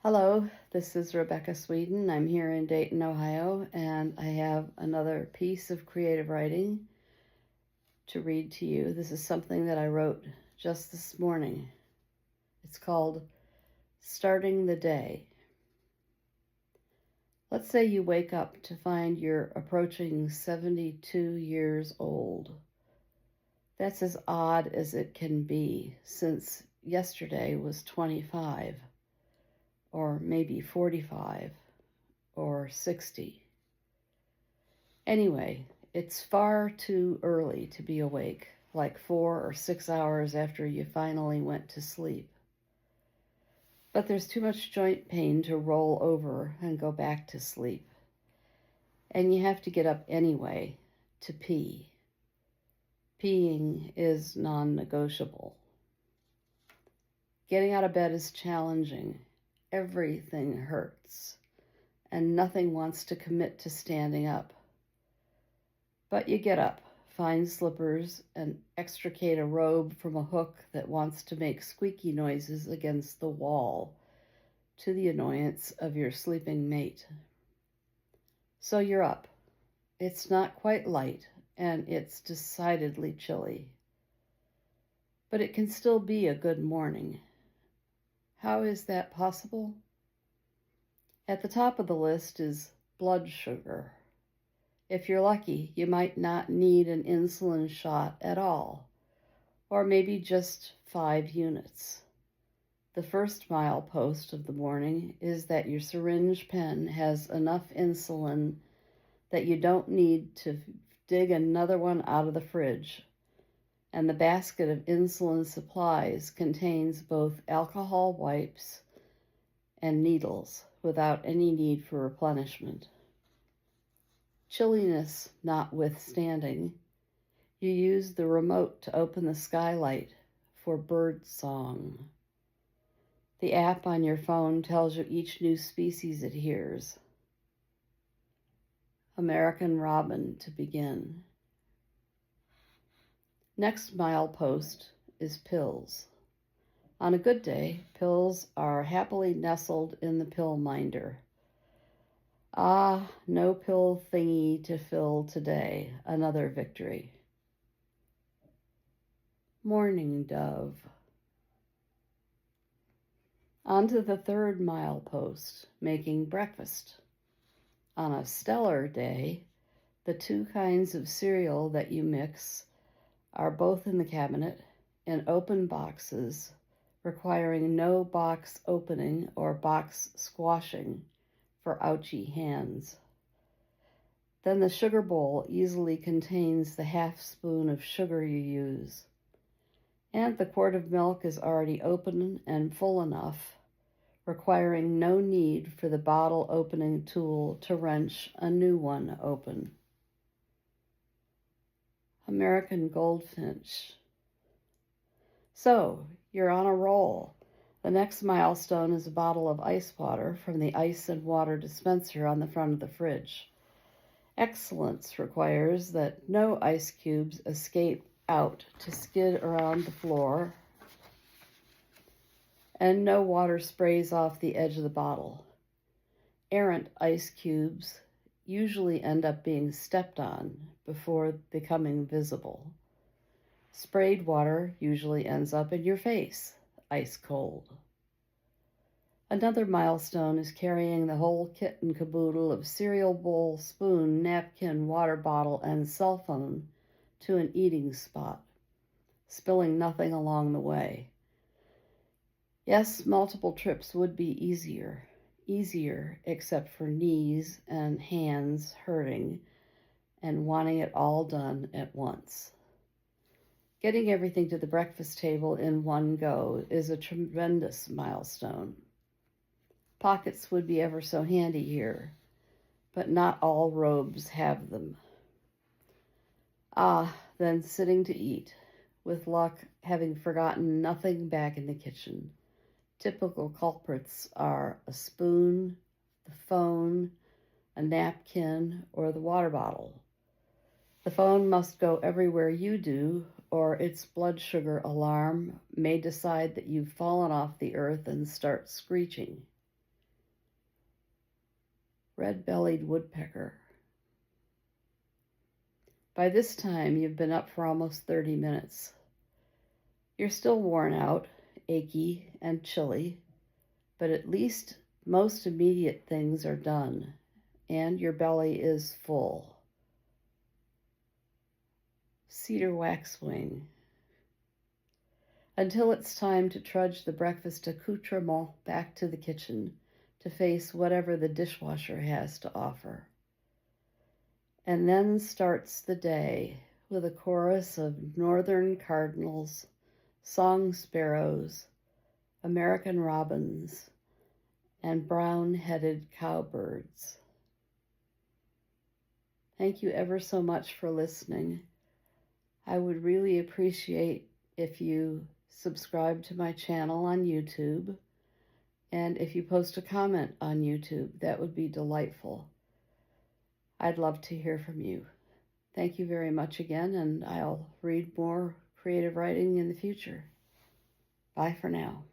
Hello, this is Rebecca Sweeden. I'm here in Dayton, Ohio, and I have another piece of creative writing to read to you. This is something that I wrote just this morning. It's called Starting the Day. Let's say you wake up to find you're approaching 72 years old. That's as odd as it can be, since yesterday was 25. Or maybe 45 or 60. Anyway, it's far too early to be awake, like 4 or 6 hours after you finally went to sleep. But there's too much joint pain to roll over and go back to sleep. And you have to get up anyway to pee. Peeing is non-negotiable. Getting out of bed is challenging. Everything hurts, and nothing wants to commit to standing up. But you get up, find slippers, and extricate a robe from a hook that wants to make squeaky noises against the wall, to the annoyance of your sleeping mate. So you're up. It's not quite light, and it's decidedly chilly. But it can still be a good morning. How is that possible? At the top of the list is blood sugar. If you're lucky, you might not need an insulin shot at all, or maybe just 5 units. The first milepost of the morning is that your syringe pen has enough insulin that you don't need to dig another one out of the fridge, and the basket of insulin supplies contains both alcohol wipes and needles without any need for replenishment. Chilliness notwithstanding, you use the remote to open the skylight for bird song. The app on your phone tells you each new species it hears. American robin to begin. Next milepost is pills. On a good day, pills are happily nestled in the pill minder. Ah, no pill thingy to fill today, another victory. Morning dove. On to the third milepost, making breakfast. On a stellar day, the 2 kinds of cereal that you mix are both in the cabinet in open boxes, requiring no box opening or box squashing for ouchy hands. Then the sugar bowl easily contains the half spoon of sugar you use. And the quart of milk is already open and full enough, requiring no need for the bottle opening tool to wrench a new one open. American goldfinch. So, you're on a roll. The next milestone is a bottle of ice water from the ice and water dispenser on the front of the fridge. Excellence requires that no ice cubes escape out to skid around the floor, and no water sprays off the edge of the bottle. Errant ice cubes usually end up being stepped on before becoming visible. Sprayed water usually ends up in your face, ice cold. Another milestone is carrying the whole kit and caboodle of cereal bowl, spoon, napkin, water bottle, and cell phone to an eating spot, spilling nothing along the way. Yes, multiple trips would be easier except for knees and hands hurting and wanting it all done at once. Getting everything to the breakfast table in one go is a tremendous milestone. Pockets would be ever so handy here, but not all robes have them. Then sitting to eat, with luck having forgotten nothing back in the kitchen. Typical culprits are a spoon, the phone, a napkin, or the water bottle. The phone must go everywhere you do, or its blood sugar alarm may decide that you've fallen off the earth and start screeching. red-bellied woodpecker. By this time, you've been up for almost 30 minutes. You're still worn out, achy, and chilly, but at least most immediate things are done, and your belly is full. Cedar waxwing. Until it's time to trudge the breakfast accoutrement back to the kitchen to face whatever the dishwasher has to offer. And then starts the day with a chorus of northern cardinals, song sparrows, American robins, and brown-headed cowbirds. Thank you ever so much for listening. I would really appreciate if you subscribe to my channel on YouTube, and if you post a comment on YouTube, that would be delightful. I'd love to hear from you. Thank you very much again, and I'll read more creative writing in the future. Bye for now.